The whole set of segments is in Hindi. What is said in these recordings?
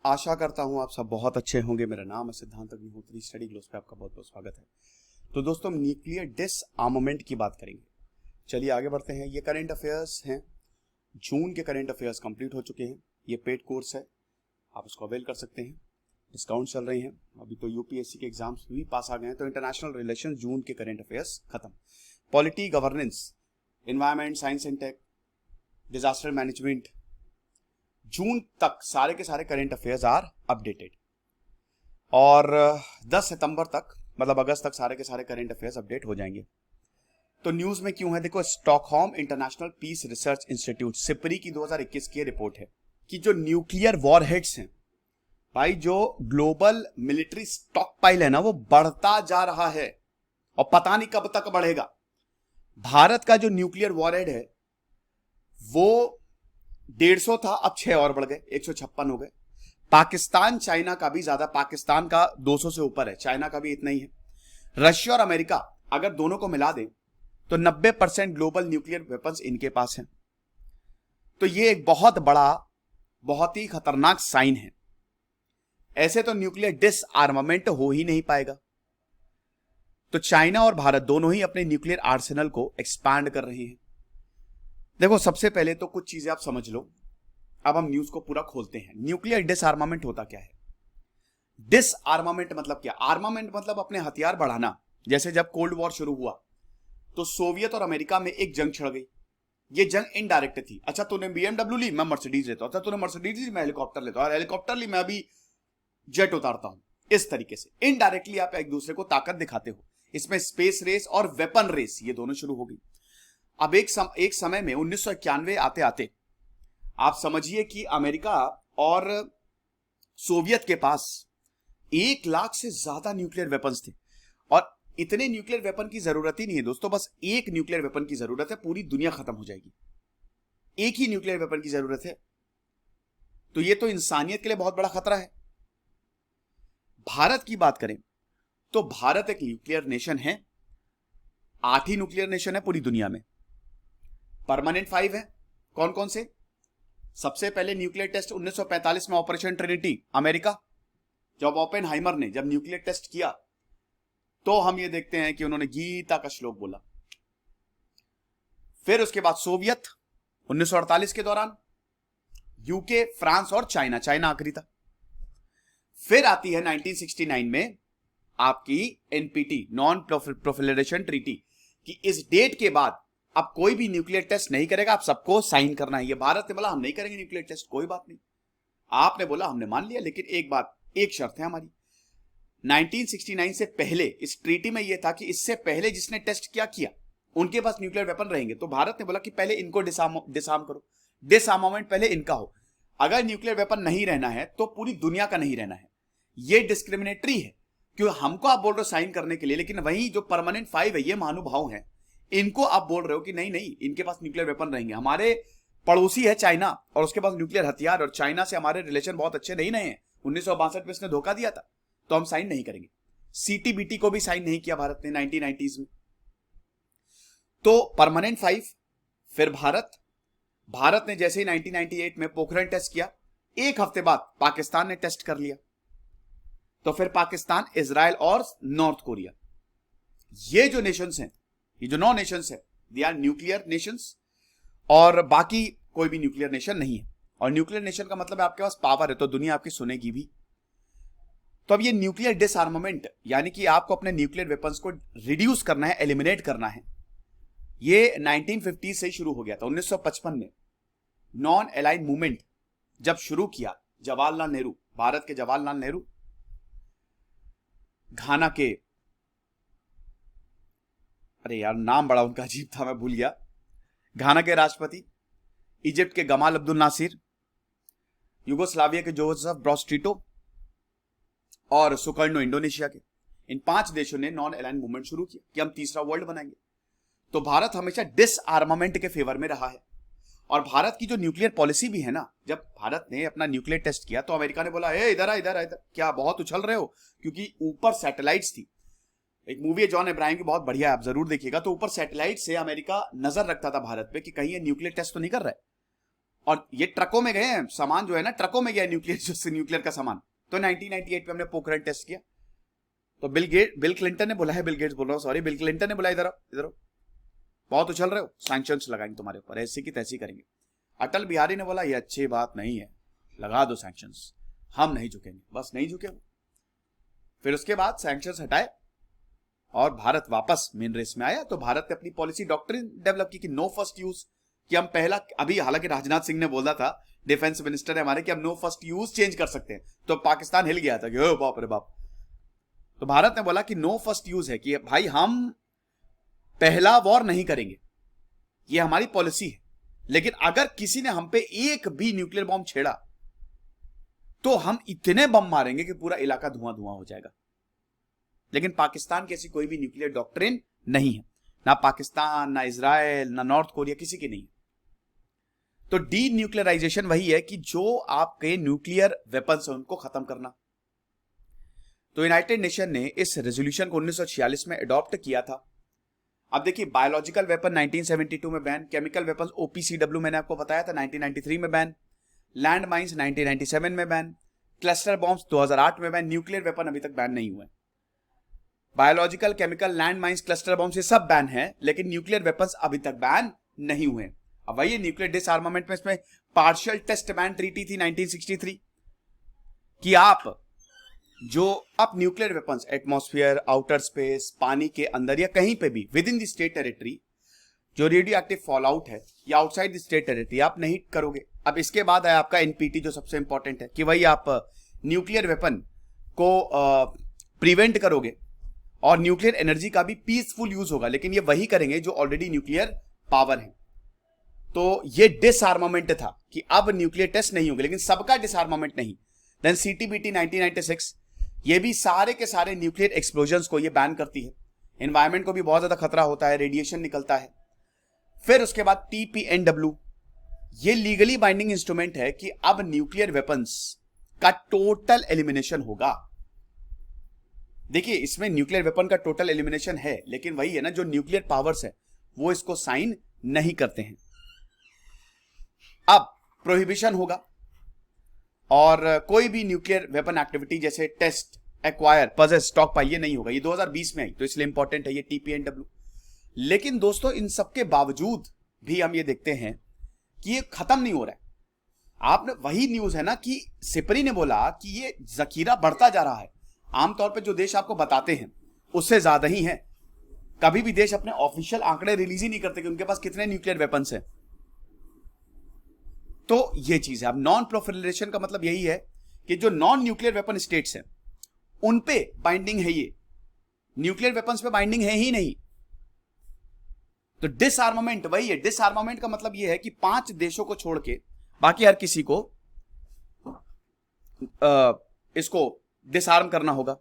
आशा करता हूं आप सब बहुत अच्छे होंगे। मेरा नाम है सिद्धांत अग्निहोत्री। स्टडी ग्लोस पे आपका बहुत बहुत स्वागत है। तो दोस्तों, हम न्यूक्लियर डिसआर्मामेंट की बात करेंगे। चलिए आगे बढ़ते हैं। ये करंट अफेयर्स हैं। जून के करंट अफेयर्स कंप्लीट हो चुके हैं। ये पेड कोर्स है, आप इसको अवेल कर सकते हैं। डिस्काउंट चल रहे हैं। अभी तो यूपीएससी के एग्जाम्स भी पास आ गए हैं। तो इंटरनेशनल रिलेशन जून के करंट अफेयर्स खत्म। Polity, governance, environment, science and tech, disaster management, जून तक सारे के सारे करंट अफेयर्स आर अपडेटेड। और 10 सितंबर तक, मतलब अगस्त तक, सारे के सारे करंट अफेयर्स अपडेट हो जाएंगे। तो न्यूज में क्यों है? देखो, Stockholm International Peace Research Institute SIPRI की 2021 की रिपोर्ट है कि जो न्यूक्लियर वॉरहेड्स हैं भाई, जो ग्लोबल मिलिट्री स्टॉक पाइल है ना, वो बढ़ता जा रहा है और पता नहीं कब तक बढ़ेगा। भारत का जो न्यूक्लियर वॉरहेड है वो 150 था, अब 6 और बढ़ गए, 156 हो गए। पाकिस्तान चाइना का भी ज्यादा, पाकिस्तान का 200 से ऊपर है, चाइना का भी इतना ही है। रशिया और अमेरिका अगर दोनों को मिला दें तो 90% ग्लोबल न्यूक्लियर वेपन्स इनके पास हैं। तो ये एक बहुत बड़ा, बहुत ही खतरनाक साइन है। ऐसे तो न्यूक्लियर डिसआर्मामेंट हो ही नहीं पाएगा। तो चाइना और भारत दोनों ही अपने न्यूक्लियर आर्सेनल को एक्सपैंड कर रहे हैं। देखो, सबसे पहले तो कुछ चीजें आप समझ लो। अब हम न्यूज को पूरा खोलते हैं। न्यूक्लियर डिसआर्मामेंट होता क्या है? डिसआर्मामेंट मतलब क्या? आर्मामेंट मतलब अपने हथियार बढ़ाना। जैसे जब कोल्ड वॉर शुरू हुआ तो सोवियत और अमेरिका में एक जंग छिड़ गई। ये जंग इनडायरेक्ट थी। अच्छा, तूने बीएमडब्ल्यू ली, मैं मर्सिडीज लेता हूं। अच्छा, तूने मर्सिडीज ली, मैं हेलीकॉप्टर लेता हूं। और हेलीकॉप्टर ली, मैं अभी जेट उतारता हूं। इस तरीके से इनडायरेक्टली आप एक दूसरे को ताकत दिखाते हो। इसमें स्पेस रेस और वेपन रेस, ये दोनों शुरू हो गई। अब एक समय में 1991 आते आते आप समझिए कि अमेरिका और सोवियत के पास 1 लाख से ज्यादा न्यूक्लियर वेपन्स थे। और इतने न्यूक्लियर वेपन की जरूरत ही नहीं है दोस्तों, बस एक न्यूक्लियर वेपन की जरूरत है, पूरी दुनिया खत्म हो जाएगी। एक ही न्यूक्लियर वेपन की जरूरत है। तो ये तो इंसानियत के लिए बहुत बड़ा खतरा है। भारत की बात करें तो भारत एक न्यूक्लियर नेशन है। 8 ही न्यूक्लियर नेशन है पूरी दुनिया में। परमानेंट 5 है। कौन कौन से? सबसे पहले न्यूक्लियर टेस्ट 1945 में ऑपरेशन ट्रिनिटी, अमेरिका। जब ओपेनहाइमर ने जब न्यूक्लियर टेस्ट किया तो हम ये देखते हैं कि उन्होंने गीता का श्लोक बोला। फिर उसके बाद सोवियत 1948 के दौरान, यूके, फ्रांस और चाइना। चाइना आखिरी था। फिर आती है 1969 में आपकी एनपीटी, नॉन प्रोलिफरेशन ट्रीटी, कि इस डेट के बाद अब कोई भी न्यूक्लियर टेस्ट नहीं करेगा, आप सबको साइन करना है। ये भारत ने बोला हम नहीं करेंगे न्यूक्लियर टेस्ट, कोई बात नहीं। आपने बोला, हमने मान लिया, लेकिन एक बात, एक शर्त है हमारी। 1969 से पहले इस ट्रीटी में यह था कि इससे पहले जिसने टेस्ट किया उनके पास न्यूक्लियर वेपन रहेंगे। तो भारत ने बोला कि पहले इनको डिसआर्म करो, डिसआर्मामेंट पहले इनका हो। अगर न्यूक्लियर वेपन नहीं रहना है तो पूरी दुनिया का नहीं रहना है। यह डिस्क्रिमिनेटरी है, क्यों हमको आप बोल रहे हो साइन करने के लिए, लेकिन वही जो परमानेंट 5 है, ये महानुभाव हैं, इनको आप बोल रहे हो कि नहीं नहीं, इनके पास न्यूक्लियर वेपन रहेंगे। हमारे पड़ोसी है चाइना और उसके पास न्यूक्लियर हथियार, और चाइना से हमारे रिलेशन बहुत अच्छे नहीं रहे हैं। 1962 में इसने धोखा दिया था, तो हम साइन नहीं करेंगे। सीटीबीटी को भी साइन नहीं किया भारत ने 1990s में। तो परमानेंट 5। फिर भारत ने जैसे ही 1998 में पोखरण टेस्ट किया, एक हफ्ते बाद पाकिस्तान ने टेस्ट कर लिया। तो फिर पाकिस्तान, इजराइल और नॉर्थ कोरिया, ये जो नेशंस हैं, ये जो 9 नेशंस है, दे आर न्यूक्लियर नेशंस। और बाकी कोई भी न्यूक्लियर नेशन नहीं है। और न्यूक्लियर नेशन का मतलब है आपके पास पावर है, तो दुनिया आपकी सुनेगी भी। तो अब ये न्यूक्लियर डिसआर्मामेंट, यानी कि आपको अपने न्यूक्लियर वेपन्स को रिड्यूस करना है, एलिमिनेट करना है, ये 1950 से ही शुरू हो गया था। 1955 में नॉन अलाइंड मूवमेंट जब शुरू किया, जवाहरलाल नेहरू, भारत के जवाहरलाल नेहरू, घाना के, अरे यार नाम बड़ा उनका अजीब था, मैं भूल गया, घाना के राष्ट्रपति, इजिप्ट के गमाल अब्दुल नासिर, यूगोस्लाविया के जोसेफ ब्रोज टिटो और सुकर्णो इंडोनेशिया के, इन 5 देशों ने नॉन अलाइंड मूवमेंट शुरू किया कि हम तीसरा वर्ल्ड बनाएंगे। तो भारत हमेशा डिसआर्मामेंट के फेवर में रहा है। और भारत की जो न्यूक्लियर पॉलिसी भी है ना, जब भारत ने अपना न्यूक्लियर टेस्ट किया तो अमेरिका ने बोला, ए इधर आ, इधर आ, इधर क्या बहुत उछल रहे हो, क्योंकि ऊपर सैटेलाइट्स थी। एक मूवी है जॉन अब्राहम की, बहुत बढ़िया है, आप जरूर देखिएगा। तो ऊपर सैटेलाइट से अमेरिका नजर रखता था भारत पे कि कहीं ये न्यूक्लियर टेस्ट तो नहीं कर रहा है। और ये ट्रकों में गए हैं, सामान जो है ना ट्रकों में गया न्यूक्लियर का सामान। तो 1998 में हमने पोखरण टेस्ट किया। तो बिल क्लिंटन ने बोला है, बिल गेट्स बोल रहा हूं, सॉरी, बिल क्लिंटन ने बोला इधर आओ, बहुत उछल रहे हो, सैंक्शंस लगाएंगे तुम्हारे ऊपर, ऐसी की तैसी करेंगे। अटल बिहारी ने बोला ये अच्छी बात नहीं है, लगा दो सैंक्शंस, हम नहीं झुकेंगे, बस नहीं झुके वो। फिर उसके बाद सैंक्शंस हटाए और भारत वापस मेन रेस में आया। तो भारत ने अपनी पॉलिसी डॉक्ट्रिन डेवलप की कि नो फर्स्ट यूज, कि हम पहला, अभी हालांकि राजनाथ सिंह ने बोला था, डिफेंस मिनिस्टर है हमारे, कि हम नो फर्स्ट यूज चेंज कर सकते हैं। तो पाकिस्तान हिल गया था कि ओ बाप रे बाप। तो भारत ने बोला कि नो फर्स्ट यूज है, कि भाई हम पहला वॉर नहीं करेंगे, ये हमारी पॉलिसी है, लेकिन अगर किसी ने हम पे एक भी न्यूक्लियर बॉम्ब छेड़ा तो हम इतने बम मारेंगे कि पूरा इलाका धुआं धुआं हो जाएगा। लेकिन पाकिस्तान की ऐसी कोई भी न्यूक्लियर डॉक्ट्रिन नहीं है, ना पाकिस्तान, ना इजराइल, ना नॉर्थ कोरिया, किसी की नहीं। तो डी न्यूक्लियराइजेशन वही है कि जो आपके न्यूक्लियर वेपन्स हैं उनको खत्म करना। तो यूनाइटेड नेशन ने इस रेजोल्यूशन को 1946 में अडॉप्ट किया था। अब देखिए, बायोलॉजिकल वेपन 1972 में बैन, केमिकल वेपन्स ओपीसीडब्ल्यू मैंने आपको बताया था 1993 में बैन, लैंड माइंस 1997 में बैन, क्लस्टर बॉम्ब्स 2008 में बैन, न्यूक्लियर वेपन अभी तक बैन नहीं हुए। Biological, chemical, land mines, cluster bombs ये सब बैन है, लेकिन न्यूक्लियर वेपन्स अभी तक बैन नहीं हुए। अब वही न्यूक्लियर डिसआर्मामेंट में इसमें पार्शियल टेस्ट बैन ट्रीटी थी 1963 कि आप nuclear weapons atmosphere, outer space, पानी के अंदर या कहीं पे भी with in the state territory जो रेडियो एक्टिव फॉल आउट है या आउटसाइड द स्टेट टेरिटरी आप नहीं करोगे। अब इसके बाद है आपका एनपीटी जो सबसे इंपॉर्टेंट है, कि वही आप न्यूक्लियर वेपन को प्रिवेंट करोगे और न्यूक्लियर एनर्जी का भी पीसफुल यूज होगा, लेकिन ये वही करेंगे जो ऑलरेडी न्यूक्लियर पावर है। तो ये डिसआर्मामेंट था कि अब न्यूक्लियर टेस्ट नहीं होंगे, लेकिन सबका डिसआर्मामेंट नहीं। देन सीटीबीटी 1996, ये भी सारे के सारे न्यूक्लियर एक्सप्लोजन्स को ये बैन करती है। एनवायरमेंट को भी बहुत ज्यादा खतरा होता है, रेडिएशन निकलता है। फिर उसके बाद टीपीएनडब्ल्यू, ये लीगली बाइंडिंग इंस्ट्रूमेंट है कि अब न्यूक्लियर वेपन्स का टोटल एलिमिनेशन होगा। देखिए, इसमें न्यूक्लियर वेपन का टोटल एलिमिनेशन है, लेकिन वही है ना, जो न्यूक्लियर पावर्स है वो इसको साइन नहीं करते हैं। अब प्रोहिबिशन होगा और कोई भी न्यूक्लियर वेपन एक्टिविटी जैसे test, acquire, possess, stockpile, ये नहीं होगा। ये 2020 में आई, तो इसलिए इंपॉर्टेंट है ये टीपीएनडब्ल्यू। लेकिन दोस्तों, इन सबके बावजूद भी हम ये देखते हैं कि ये खत्म नहीं हो रहा है। आपने वही न्यूज है ना कि सिपरी ने बोला कि ये जखीरा बढ़ता जा रहा है। आमतौर पे जो देश आपको बताते हैं उससे ज्यादा ही है। कभी भी देश अपने ऑफिशियल आंकड़े रिलीज ही नहीं करते कि उनके पास कितने न्यूक्लियर वेपन्स हैं। तो ये चीज है। अब नॉन प्रोलिफरेशन का मतलब यही है कि जो नॉन न्यूक्लियर वेपन स्टेट्स हैं उन पे बाइंडिंग है, ये न्यूक्लियर वेपन्स पे बाइंडिंग है ही नहीं। तो डिसआर्मामेंट वही है। डिसआर्मामेंट का मतलब यह है कि 5 देशों को छोड़ के बाकी हर किसी को इसको डिसआर्म करना होगा।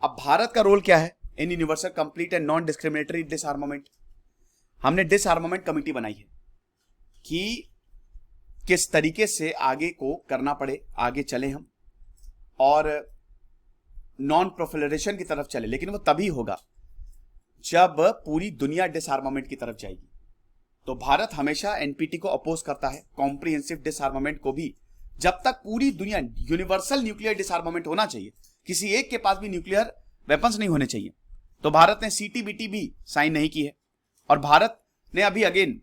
अब भारत का रोल क्या है in universal complete and non discriminatory disarmament? हमने डिसआर्मामेंट कमेटी बनाई है कि किस तरीके से आगे को करना पड़े, आगे चले हम और नॉन प्रोलिफरेशन की तरफ चले। लेकिन वो तभी होगा जब पूरी दुनिया डिसआर्मामेंट की तरफ जाएगी। तो भारत हमेशा एनपीटी को अपोज करता है, कॉम्प्रिहेंसिव डिसआर्मामेंट को भी। जब तक पूरी दुनिया, यूनिवर्सल न्यूक्लियर डिसआर्मामेंट होना चाहिए, किसी एक के पास भी न्यूक्लियर वेपन्स नहीं होने चाहिए। तो भारत ने सीटीबीटी भी साइन नहीं की है और भारत ने अभी again,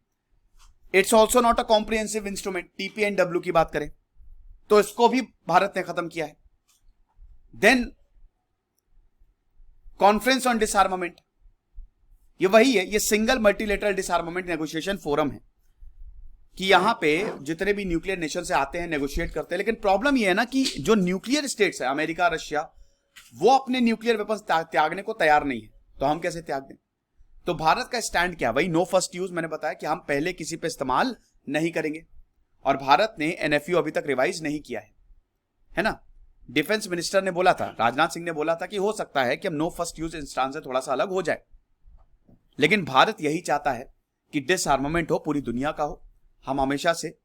it's also not a comprehensive instrument, TPNW की बात करें तो इसको भी भारत ने खत्म किया है। देन कॉन्फ्रेंस ऑन डिसआर्मामेंट, ये वही है, ये सिंगल मल्टीलेटरल डिसआर्मामेंट नेगोशिएशन फोरम है कि यहां पे जितने भी न्यूक्लियर नेशन से आते हैं नेगोशिएट करते हैं। लेकिन प्रॉब्लम ये है ना कि जो न्यूक्लियर स्टेट्स है, अमेरिका, रशिया, वो अपने न्यूक्लियर वेपन्स त्यागने को तैयार नहीं है। तो हम कैसे त्याग दें? तो भारत का स्टैंड क्या? वही नो फर्स्ट यूज, मैंने बताया कि हम पहले किसी पे इस्तेमाल नहीं करेंगे। और भारत ने एनएफयू अभी तक रिवाइज नहीं किया है ना। डिफेंस मिनिस्टर ने बोला था, राजनाथ सिंह ने बोला था कि हो सकता है कि हम नो फर्स्ट यूज इंस्टांस से थोड़ा सा अलग हो जाए, लेकिन भारत यही चाहता है कि डिसआर्मामेंट हो, पूरी दुनिया का हो। हम हमेशा से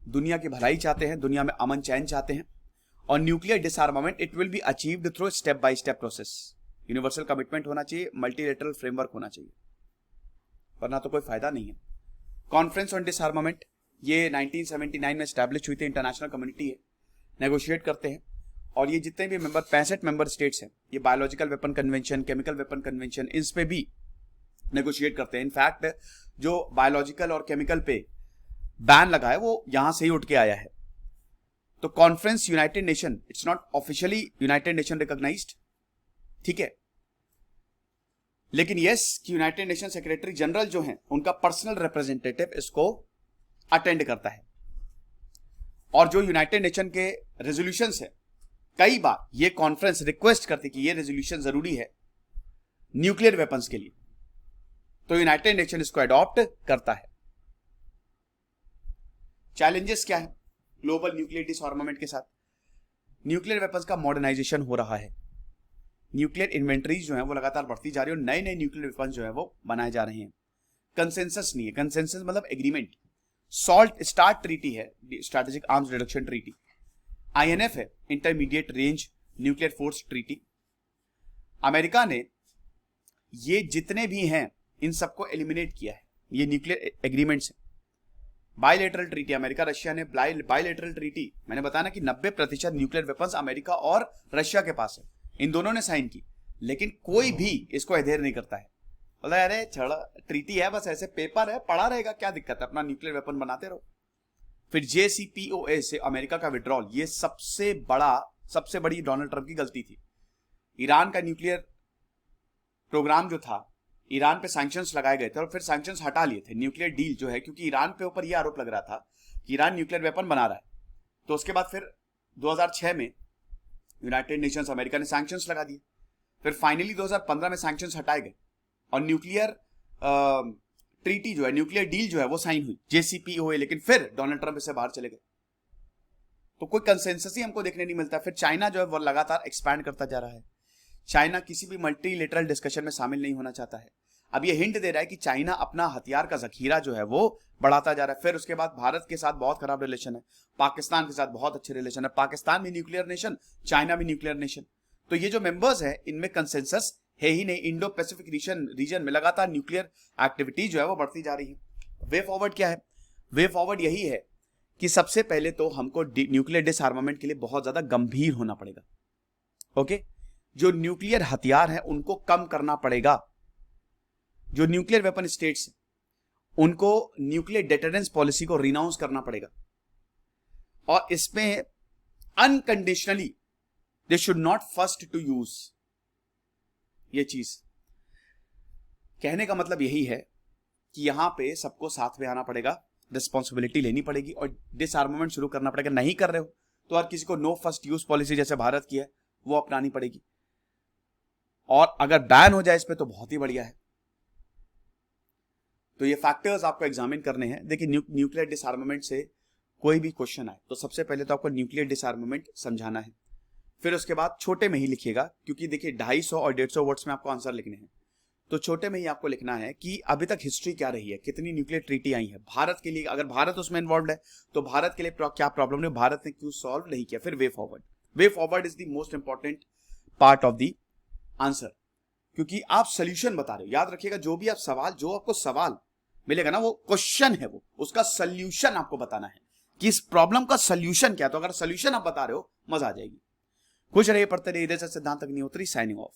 दुनिया की भलाई चाहते हैं, दुनिया में अमन चैन चाहते हैं। और nuclear डिसआर्मामेंट it will be achieved through step by step process. Universal commitment होना चाहिए, मल्टीलेटरल फ्रेमवर्क होना चाहिए, वरना तो कोई फायदा नहीं है। कॉन्फ्रेंस ऑन डिसआर्मामेंट, ये 1979 में स्टैब्लिश हुई थी, इंटरनेशनल कम्युनिटी है, नेगोशिएट करते हैं। और ये जितने भी मेंबर 65 मेंबर स्टेट्स हैं, ये biological weapon convention, chemical weapon convention, इस पे भी नेगोशिएट करते हैं। इनफैक्ट जो बायोलॉजिकल और केमिकल पे बैन लगा है वो यहां से ही उठ के आया है। तो conference United Nation, it's not officially United Nation recognized, ठीक है, लेकिन यस कि यूनाइटेड नेशन सेक्रेटरी जनरल जो हैं उनका पर्सनल रिप्रेजेंटेटिव इसको अटेंड करता है। और जो यूनाइटेड नेशन के रेजोल्यूशंस है, कई बार ये कॉन्फ्रेंस रिक्वेस्ट करती कि ये रेजोल्यूशन जरूरी है न्यूक्लियर वेपन्स के लिए, तो यूनाइटेड नेशन इसको अडॉप्ट करता है। चैलेंजेस क्या है ग्लोबल न्यूक्लियर डिसआर्मामेंट के साथ? न्यूक्लियर वेपन्स का मॉडर्नाइजेशन हो रहा है, न्यूक्लियर इन्वेंटरीज जो है वो लगातार बढ़ती जा रही है और नए नए न्यूक्लियर वेपन्स जो है वो बनाए जा रहे हैं। कंसेंसस नहीं है, कंसेंसस मतलब एग्रीमेंट। सॉल्ट स्टार्ट ट्रीटी है, strategic arms reduction treaty. INF है, intermediate range nuclear force treaty. America ने ये जितने भी हैं इन सबको एलिमिनेट किया है, ये न्यूक्लियर एग्रीमेंट्स हैं। बायलेटरल ट्रीटी, अमेरिका रशिया ने बायलेटरल ट्रीटी, मैंने बताया ना कि 90% न्यूक्लियर वेपन्स अमेरिका और रशिया के पास है, इन दोनों ने साइन की, लेकिन कोई भी इसको अधेर नहीं करता है। बोला अरे छड़ा ट्रीटी है, बस ऐसे पेपर है, पड़ा रहेगा, क्या दिक्कत है, अपना न्यूक्लियर वेपन बनाते रहो। फिर JCPOA से अमेरिका का विड्रॉल, ये सबसे बड़ी डोनाल्ड ट्रंप की गलती थी। ईरान का न्यूक्लियर प्रोग्राम जो था, ईरान पे सैंक्शंस लगाए गए थे और फिर सैंक्शंस हटा लिए थे। न्यूक्लियर डील जो है, क्योंकि ईरान पे ऊपर यह आरोप लग रहा था कि ईरान न्यूक्लियर वेपन बना रहा है, तो उसके बाद फिर 2006 में यूनाइटेड नेशंस अमेरिका ने सैंक्शंस लगा दिए। फिर फाइनली 2015 में सैंक्शंस हटाए गए और न्यूक्लियर ट्रीटी जो है, न्यूक्लियर डील जो है वो साइन हुई, JCPOA, लेकिन फिर डोनाल्ड ट्रंप इससे बाहर चले गए। तो कोई कंसेंसस ही हमको देखने नहीं मिलता। फिर चाइना जो है वो लगातार एक्सपैंड करता जा रहा है। चाइना किसी भी मल्टीलेटरल डिस्कशन में शामिल नहीं होना चाहता है। अब ये हिंट दे रहा है कि चाइना अपना हथियार का जखीरा जो है वो बढ़ाता जा रहा है। फिर उसके बाद भारत के साथ बहुत खराब रिलेशन है, पाकिस्तान के साथ बहुत अच्छे रिलेशन है, पाकिस्तान भी न्यूक्लियर नेशन, चाइना भी न्यूक्लियर नेशन। तो ये जो मेंबर्स है इनमें कंसेंसस है ही नहीं। इंडो पैसिफिक रीजन में लगातार न्यूक्लियर एक्टिविटी जो है वो बढ़ती जा रही है। वे फॉरवर्ड क्या है? वे फॉरवर्ड यही है कि सबसे पहले तो हमको न्यूक्लियर डिसआर्मामेंट के लिए बहुत ज्यादा गंभीर होना पड़ेगा। ओके, जो न्यूक्लियर हथियार है उनको कम करना पड़ेगा। जो न्यूक्लियर वेपन स्टेट्स उनको न्यूक्लियर डेटरेंस पॉलिसी को रिनाउंस करना पड़ेगा और इसमें unconditionally they should not first to use. ये चीज कहने का मतलब यही है कि यहां पे सबको साथ में आना पड़ेगा, रिस्पॉन्सिबिलिटी लेनी पड़ेगी और डिसआर्मामेंट शुरू करना पड़ेगा। नहीं कर रहे हो तो हर किसी को नो फर्स्ट यूज पॉलिसी जैसे भारत की है वो अपनानी पड़ेगी और अगर बैन हो जाए इस पे तो बहुत ही बढ़िया है। तो ये फैक्टर्स आपको एग्जामिन करने हैं। देखिए न्यूक्लियर डिसआर्मामेंट से कोई भी क्वेश्चन आए तो सबसे पहले तो आपको न्यूक्लियर डिसआर्मामेंट समझाना है, फिर उसके बाद छोटे में ही लिखिएगा, क्योंकि देखिए 250 और 150 वर्ड्स में आपको आंसर लिखने हैं। तो छोटे में ही आपको लिखना है कि अभी तक हिस्ट्री क्या रही है, कितनी न्यूक्लियर ट्रीटी आई है भारत के लिए, अगर भारत उसमें इन्वॉल्व है तो भारत के लिए क्या प्रॉब्लम है, भारत ने क्यों सॉल्व नहीं किया। फिर way forward is the most important part of the answer, क्योंकि आप सोल्यूशन बता रहे हो। याद रखिएगा, जो भी आप आपको सवाल मिलेगा ना वो क्वेश्चन है, वो उसका सोल्यूशन आपको बताना है कि इस प्रॉब्लम का सोल्यूशन क्या है। तो अगर सोल्यूशन आप बता रहे हो मजा आ जाएगी। खुश रहिए, पढ़ते रहिए। इधर से सिद्धांत अग्निहोत्री साइनिंग ऑफ।